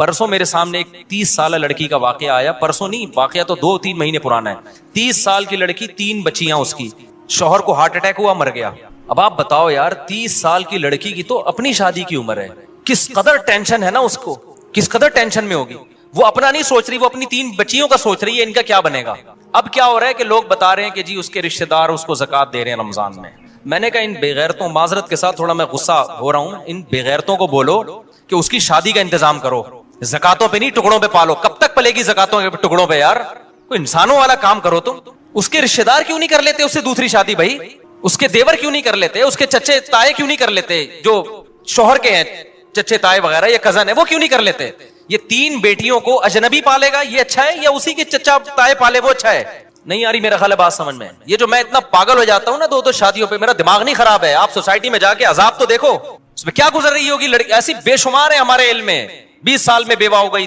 परसों मेरे सामने एक 30 साल लड़की का वाकया आया। परसों नहीं, वाकया तो 2-3 महीने पुराना है। 30 साल की लड़की, 3 बच्चियां उसकी, शौहर को हार्ट अटैक हुआ, मर गया। अब आप बताओ यार, 30 साल की लड़की की तो अपनी शादी की उम्र है, किस कदर टेंशन है ना उसको, किस कदर टेंशन में होगी। वो अपना नहीं सोच रही, वो अपनी 3 बच्चियों का सोच रही है, इनका क्या बनेगा। अब क्या हो रहा है कि लोग बता रहे हैं कि जी उसके रिश्तेदार उसको ज़कात दे रहे हैं रमजान में। मैंने कहा इन बेगैरतों, माजरत के साथ थोड़ा मैं गुस्सा हो रहा हूं, इन बेगैरतों को बोलो कि उसकी शादी का इंतजाम करो, ज़कातों पे नहीं टुकड़ों पे पालो। कब तक पलेगी ज़कातों के टुकड़ों पे यार, कोई इंसानों वाला काम करो तुम। उसके रिश्तेदार क्यों नहीं कर लेते उससे दूसरी शादी भाई, उसके देवर क्यों नहीं कर लेते, उसके चच्चे ताए क्यों नहीं कर लेते, जो शोहर के हैं चच्चे ताए वगैरह या कजन है वो क्यों नहीं कर लेते। ये 3 बेटियों को अजनबी पालेगा ये अच्छा है, या उसी के चच्चा ताए पाले वो अच्छा है। नहीं आ रही मेरा ख्याल है बात समझ में। ये जो मैं इतना पागल हो जाता हूं ना 2-2 शादियों पे, मेरा दिमाग नहीं खराब है। आप सोसाइटी में जाके अजाब तो देखो, उसमें क्या गुजर रही होगी लड़की। ऐसी बेशुमार है हमारे इल्म में, 20 साल में बेवा हो गई,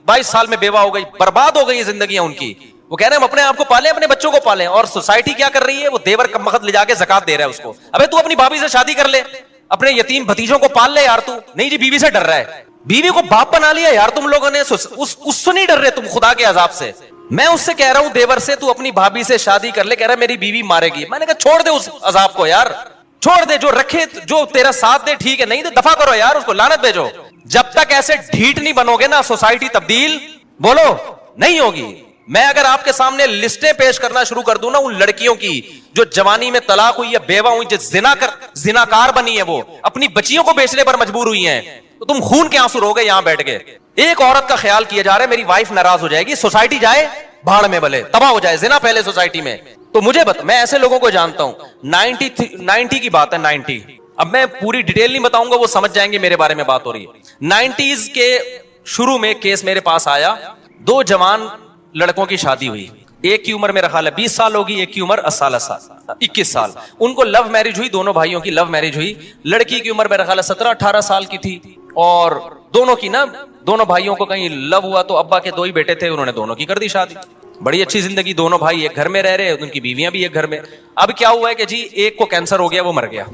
22 साल में बेवा हो गई, बर्बाद हो गई जिंदगियां उनकी। वो कह रहे हैं हम अपने आप को पालें, अपने बच्चों को पालें, और सोसाइटी क्या कर रही है, वो देवर कम वक्त ले जाके ज़कात दे रहा है उसको। अबे तू अपनी भाभी से शादी कर ले, अपने यतीम भतीजों को पाल ले यार तू। नहीं जी, बीवी से डर रहा है, बीवी को बाप बना लिया यार तुम लोगों ने, उससे नहीं डर रहे तुम खुदा के अजाब से। मैं उससे कह रहा हूं देवर से, तू अपनी भाभी से शादी कर ले, कह रहा है मेरी बीवी मारेगी। मैंने कहा छोड़ दे उस अजाब को यार, छोड़ दे, जो रखे, जो तेरा साथ दे ठीक है, नहीं तो दफा करो यार उसको, लानत भेजो। जब तक ऐसे ढीठ नहीं बनोगे ना, सोसाइटी तब्दील बोलो नहीं होगी। मैं अगर आपके सामने लिस्टें पेश करना शुरू कर दूं ना उन लड़कियों की जो जवानी में तलाक हुई है, बेवा हुई, जो जिनाकार बनी है, वो अपनी बच्चियों को बेचने पर मजबूर हुई हैं, तो तुम खून के आंसू रोगे यहां बैठ के। एक औरत का ख्याल किया जा रहा है, मेरी वाइफ नाराज हो जाएगी, सोसाइटी जाए भाड़ में, भले तबाह हो जाए, जिना फैले सोसाइटी में। तो मुझे मैं ऐसे लोगों को जानता हूं। 90 की बात है, 90। अब मैं पूरी डिटेल नहीं बताऊंगा, वो समझ जाएंगे मेरे बारे में बात हो रही है। 90s के शुरू में केस मेरे पास आया, 2 जवान लड़कों की शादी हुई। एक की उम्र मेरा ख्याल है 20 साल होगी, एक की उम्र 21 साल। उनको लव मैरिज हुई, दोनों भाइयों की लव मैरिज हुई। लड़की की उम्र मेरा ख्याल है 17-18 साल की थी, और दोनों की ना, दोनों भाइयों को कहीं लव हुआ तो अब्बा के 2 ही बेटे थे, उन्होंने दोनों की कर दी शादी। बड़ी अच्छी जिंदगी, दोनों भाई एक घर में रह रहे, उनकी बीवियां भी एक घर में। अब क्या हुआ है कि जी एक को कैंसर हो गया, वो मर गया।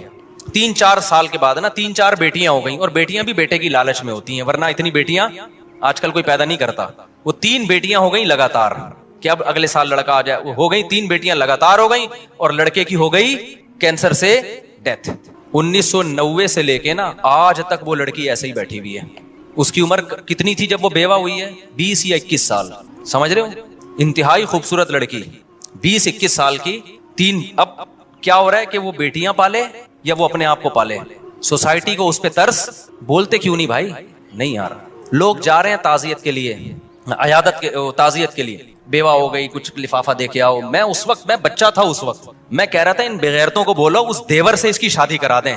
3-4 साल के बाद ना 3-4 बेटियां हो गई, और बेटियां भी बेटे की लालच में होती हैं, वरना इतनी बेटियां आजकल कोई पैदा नहीं करता। वो 3 बेटियां हो गई लगातार, कि अब अगले साल लड़का आ जाए। वो हो गई 3 बेटियां लगातार हो गई, और लड़के की हो गई कैंसर से डेथ। 1990 से लेके ना आज तक वो लड़की ऐसे ही बैठी हुई है। उसकी उम्र कितनी थी जब वो बेवा हुई है? 20 या 21 साल। समझ रहे हो? इंतहाई खूबसूरत लड़की, 20-21 साल की। 3 अब क्या हो रहा है कि वो बेटियां पाले या वो अपने आप को पाले। सोसाइटी को उस पर तरस, बोलते क्यों नहीं भाई? नहीं यार, लोग जा रहे हैं ताजियत के लिए, अयादत के, ताजियत के लिए। बेवा हो गई, कुछ लिफाफा दे के आओ। मैं उस वक्त, मैं बच्चा था उस वक्त, मैं कह रहा था इन बेगैरतों को बोलो उस देवर से इसकी शादी करा दें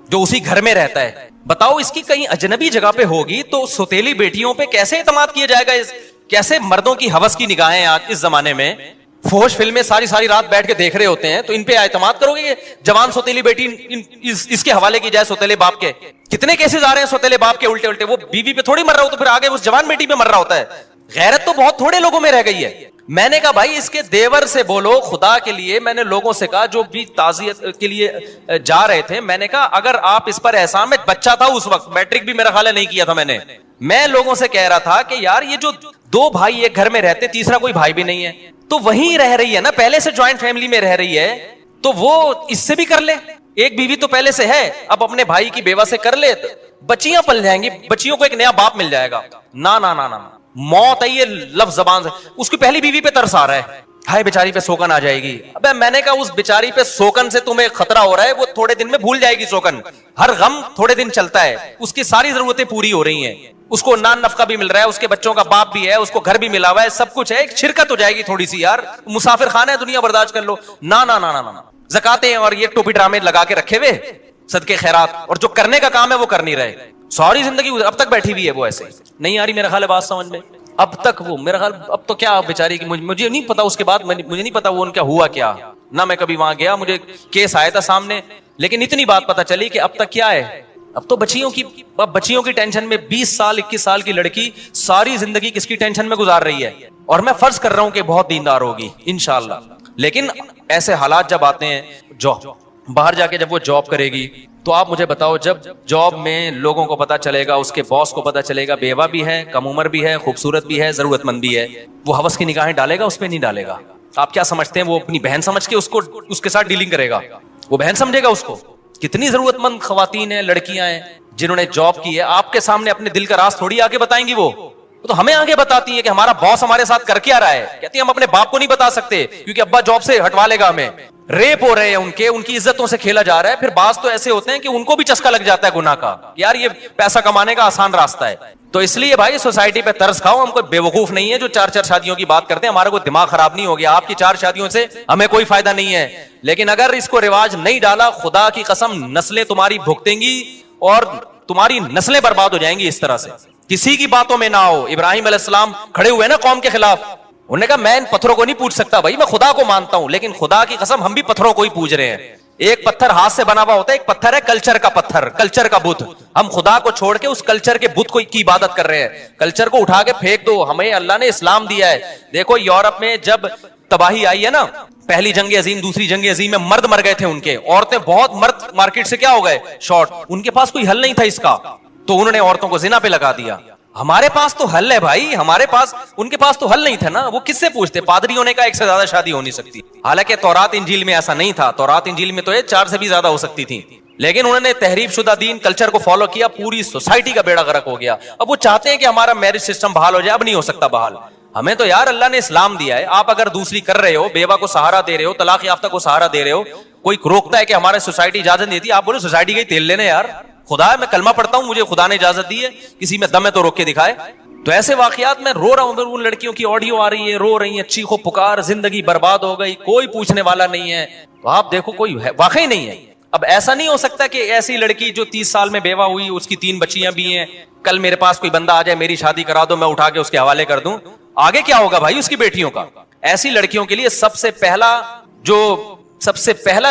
जो उसी घर में रहता है। बताओ इसकी कहीं अजनबी जगह पे होगी तो सौतेली बेटियों पे कैसे इतमाद किया जाएगा? कैसे मर्दों की हवस की निगाहें आज इस जमाने में, फोश फिल्में सारी सारी रात बैठ के देख रहे होते हैं, तो इन पे एतमाद करोगे? जवान सौतेली बेटी इसके हवाले की जाए सौतेले बाप के। कितने केसेस आ रहे हैं सौतेले बाप के उल्टे उल्टे। वो बीवी पे थोड़ी मर रहा हो तो फिर आगे उस जवान बेटी पे मर रहा होता है। गैरत तो बहुत थोड़े लोगों में रह गई है। मैंने कहा भाई इसके देवर से बोलो खुदा के लिए। मैंने लोगों से कहा जो भी ताजियत के लिए जा रहे थे, मैंने कहा अगर आप इस पर एहसान, में बच्चा था उस वक्त, मैट्रिक भी मेरा ख्याल है नहीं किया था मैंने। मैं लोगों से कह रहा था कि यार ये जो 2 भाई एक घर में रहते, तीसरा कोई भाई भी नहीं है, तो वहीं रह रही है ना, पहले से ज्वाइंट फैमिली में रह रही है, तो वो इससे भी कर ले। एक बीवी तो पहले से है, अब अपने भाई की बेवा से कर ले, बच्चियां पल जाएंगी, बच्चियों को एक नया बाप मिल जाएगा। ना ना ना ना, मौत है ये लफ्ज जबान से। उसकी पहली बीवी पे तरस आ रहा है, हाय बेचारी पे सोकन आ जाएगी। अबे मैंने कहा उस बेचारी पे सोकन से तुम्हें खतरा हो रहा है, वो थोड़े दिन में भूल जाएगी सोकन। हर गम थोड़े दिन चलता है, उसकी सारी जरूरतें पूरी हो रही हैं, उसको नान नफका भी मिल रहा है, उसके बच्चों का बाप भी है, उसको घर भी मिला हुआ है, सब कुछ है। एक शिरकत हो जाएगी थोड़ी सी यार, मुसाफिर खाना है, दुनिया बर्दाश्त कर लो। ना ना ना ना ना, ज़कातें और ये टोपी ड्रामे लगा के रखे हुए, सदके खैरात, और जो करने का काम है वो कर नहीं रहे। सारी जिंदगी अब तक बैठी हुई है वो ऐसे। नहीं आ रही मेरा ख्याल है बात समझ में? अब तक वो मेरा ख्याल, अब तो क्या बेचारी की, मुझे नहीं पता उसके बाद, मुझे नहीं पता वो उनका हुआ क्या ना। मैं कभी वहां गया, मुझे केस आया था सामने, लेकिन इतनी बात पता चली कि अब तक क्या है। अब तो बच्चियों की टेंशन में 20 साल 21 साल की लड़की सारी जिंदगी किसकी टेंशन में गुजार रही है। और मैं फर्ज कर रहा हूं कि बहुत दीनदार होगी इंशाल्लाह, लेकिन ऐसे हालात जब आते हैं, जो बाहर जाके जब वो जॉब करेगी, तो आप मुझे बताओ, जब जॉब में लोगों को पता चलेगा, उसके बॉस को पता चलेगा बेवा भी है, कम उम्र भी है, खूबसूरत भी है, जरूरतमंद भी है, वो हवस की निगाहें डालेगा? उस पर नहीं डालेगा। आप क्या समझते हैं वो अपनी बहन समझ के उसको उसके साथ डीलिंग करेगा? वो बहन समझेगा उसको? कितनी जरूरतमंद खवातीन है, लड़कियां हैं जिन्होंने जॉब की है, आपके सामने अपने दिल का राज थोड़ी आगे बताएंगी। वो तो हमें आगे बताती है कि हमारा बॉस हमारे साथ कर क्या रहा है। कहती है हम अपने बाप को नहीं बता सकते क्योंकि अब्बा जॉब से हटवा लेगा हमें। रेप हो रहे हैं उनकी इज्जतों से खेला जा रहा है। फिर बास तो ऐसे होते हैं कि उनको भी चस्का लग जाता है गुनाह का, यार ये पैसा कमाने का आसान रास्ता है। तो इसलिए भाई सोसाइटी पे तरस खाओ। हम कोई बेवकूफ नहीं है जो 4-4 शादियों की बात करते हैं। हमारा कोई दिमाग खराब नहीं हो गया। आपकी 4 शादियों से हमें कोई फायदा नहीं है, लेकिन अगर इसको रिवाज नहीं डाला, खुदा की कसम नस्लें तुम्हारी भुगतेंगी और तुम्हारी नस्लें बर्बाद हो जाएंगी इस तरह से। किसी की बातों में ना हो। इब्राहिम अलैहिस्सलाम खड़े हुए ना कौम के खिलाफ, उन्होंने कहा मैं इन पत्थरों को नहीं पूछ सकता भाई, मैं खुदा को मानता हूं, लेकिन खुदा की कसम हम भी पत्थरों को ही पूज रहे हैं। एक पत्थर हाथ से बना हुआ होता है, एक पत्थर है कल्चर का पत्थर, कल्चर का बुत। हम खुदा को छोड़ के उस कल्चर के बुत की इबादत कर रहे हैं। कल्चर को उठा के फेंक दो। हमें अल्लाह ने इस्लाम दिया है। देखो यूरोप में जब तबाही आई है ना, पहली जंग अजीम, दूसरी जंग अजीम में मर्द मर गए थे उनके, औरतें बहुत मर्द मार्केट से क्या हो गए, शॉर्ट। उनके पास कोई हल नहीं था इसका, तो उन्होंने औरतों को जिना पे लगा दिया। हमारे पास तो हल है भाई, हमारे पास, उनके पास तो हल नहीं था ना। वो किससे पूछते? पादरियों ने कहा एक से ज्यादा शादी हो नहीं सकती। हालांकि तौरात इंजील में ऐसा नहीं था। तौरात इंजील में तो ये 4 से भी ज्यादा हो सकती थी, लेकिन उन्होंने तहरीफ शुदा दीन कल्चर को फॉलो किया। पूरी सोसाइटी का बेड़ा गर्क हो गया। अब वो चाहते हैं कि हमारा मैरिज सिस्टम बहाल हो जाए। अब नहीं हो सकता बहाल। हमें तो यार अल्लाह ने इस्लाम दिया है। आप अगर दूसरी कर रहे हो, बेवा को सहारा दे रहे हो, तलाक याफ्ता को सहारा दे रहे हो, कोई रोकता है कि हमारे सोसाइटी इजाजत देती है? आप बोलो सोसाइटी का तेल लेने यार, खुदा है मैं कलमा पढ़ता हूं, मुझे खुदा ने इजाजत दी है, किसी में दम है तो रोक के दिखाए। तो ऐसे वाकयात में रो रहा हूं। उन लड़कियों की ऑडियो आ रही है, रो रही है, चीखो पुकार, जिंदगी बर्बाद हो गई, कोई पूछने वाला नहीं है। तो आप देखो कोई वाकई नहीं है। अब ऐसा नहीं हो सकता कि ऐसी लड़की जो 30 साल में बेवा हुई, उसकी 3 बच्चियां भी हैं, कल मेरे पास कोई बंदा आ जाए मेरी शादी करा दो, मैं उठा के उसके हवाले कर दूं। आगे क्या होगा भाई उसकी बेटियों का? ऐसी लड़कियों के लिए सबसे पहला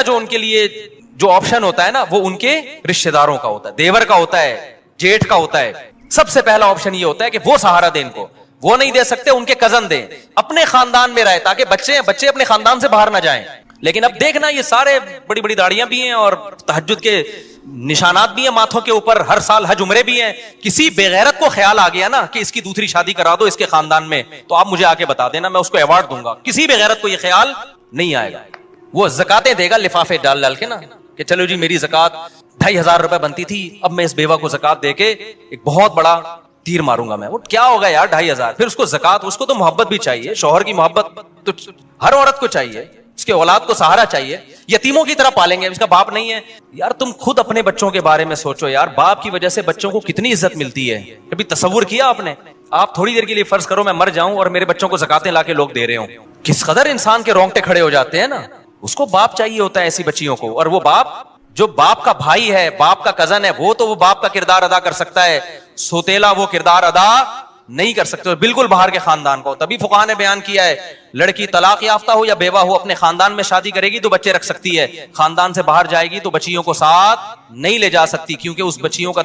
जो उनके लिए जो ऑप्शन होता है ना, वो उनके रिश्तेदारों का होता है, देवर का होता है, जेठ का होता है। सबसे पहला ऑप्शन ये होता है कि वो सहारा दें इनको। वो नहीं दे सकते, उनके कजन दें, अपने खानदान में रहे, ताकि बच्चे अपने खानदान से बाहर ना जाएं। लेकिन अब देखना, ये सारे बड़ी बड़ी दाढ़ियां भी हैं और तहज्जुद के निशानात भी हैं माथों के ऊपर, हर साल हज उम्रे भी हैं। किसी बेगैरत को ख्याल आ गया ना कि इसकी दूसरी शादी करा दो इसके खानदान में, तो आप मुझे आके बता देना, मैं उसको अवार्ड दूंगा। किसी बेगैरत को यह ख्याल नहीं आएगा। वो ज़कातें देगा लिफाफे डाल डाल के ना, कि चलो जी मेरी ज़कात 2500 रुपए बनती थी, अब मैं इस बेवा को ज़कात देके एक बहुत बड़ा तीर मारूंगा मैं। वो क्या होगा यार 2500? फिर उसको ज़कात, उसको तो मोहब्बत भी चाहिए, शौहर की मोहब्बत तो हर औरत को चाहिए, उसके औलाद को सहारा चाहिए। यतीमों की तरह पालेंगे, इसका बाप नहीं है यार। तुम खुद अपने बच्चों के बारे में सोचो यार, बाप की वजह से बच्चों को कितनी इज्जत मिलती है। कभी तसव्वुर किया आपने? आप थोड़ी देर के लिए फर्ज करो मैं मर जाऊं और मेरे बच्चों को ज़कातें लाके लोग दे रहे हो, किस कदर इंसान के रोंगटे खड़े हो जाते हैं ना। उसको बाप चाहिए होता है ऐसी बच्चियों को, और वो बाप जो बाप का भाई है, बाप का कजन है, वो तो वो बाप का किरदार अदा कर सकता है, सोतेला वो किरदार अदा नहीं कर सकते, बिल्कुल बाहर के खानदान को। तभी फुकाहा ने बयान किया है, लड़की तलाक याफ्ता हो या बेवा हो, अपने खानदान में शादी करेगी तो बच्चे रख सकती है, खानदान से बाहर जाएगी तो बच्चियों को साथ नहीं ले जा सकती, क्योंकि उस बच्चियों का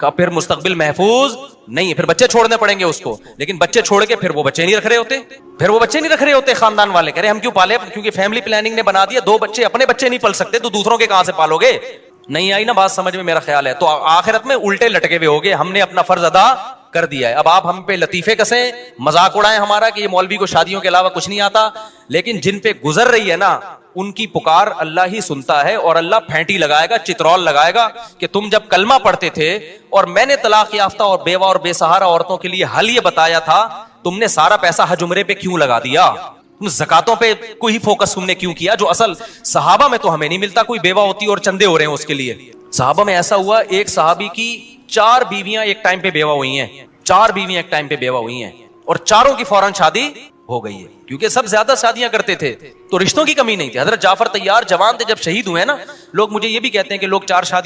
फिर मुस्तकबिल महफूज नहीं है, फिर बच्चे छोड़ने पड़ेंगे उसको। लेकिन बच्चे छोड़ के फिर वो बच्चे नहीं रख रहे होते, खानदान वाले कह रहे हम क्यों पाले, क्योंकि फैमिली प्लानिंग ने बना दिया 2 बच्चे, अपने बच्चे नहीं पल सकते तो दूसरों के कहां से पालोगे। नहीं आई ना बात समझ में, मेरा ख्याल है। तो आखिरत में उल्टे लटके हुए होगे। हमने अपना फर्ज अदा कर दिया है, अब आप हम पे लतीफे कसें, मजाक उड़ाएं हमारा कि ये मौलवी को शादियों के अलावा कुछ नहीं आता। लेकिन जिन पे गुजर रही है ना, उनकी पुकार अल्लाह ही सुनता है, और अल्लाह फेंटी लगाएगा, चित्रौल लगाएगा कि तुम जब कलमा पढ़ते थे और मैंने तलाक याफ्ता और बेवा और बेसहारा औरतों के लिए हल ये बताया था, तुमने सारा पैसा हज उम्रे पे क्यों लगा दिया? तुम ज़कातों पे कोई फोकस तुमने क्यों किया? जो असल सहाबा में तो हमें नहीं मिलता, कोई बेवा होती और चंदे हो रहे हैं उसके लिए। सहाबा में ऐसा हुआ, एक सहाबी की 4 बीवियां एक टाइम पे बेवा हुई हैं, 4 बीवियां एक टाइम पे बेवा हुई हैं, और चारों की फौरन शादी हो गई है, क्योंकि सब ज्यादा शादियां करते थे तो रिश्तों की कमी नहीं थी। हजरत जाफर तैयार जवान थे, जब शहीद हुए ना, लोग मुझे ये भी कहते हैं कि लोग 4 शादी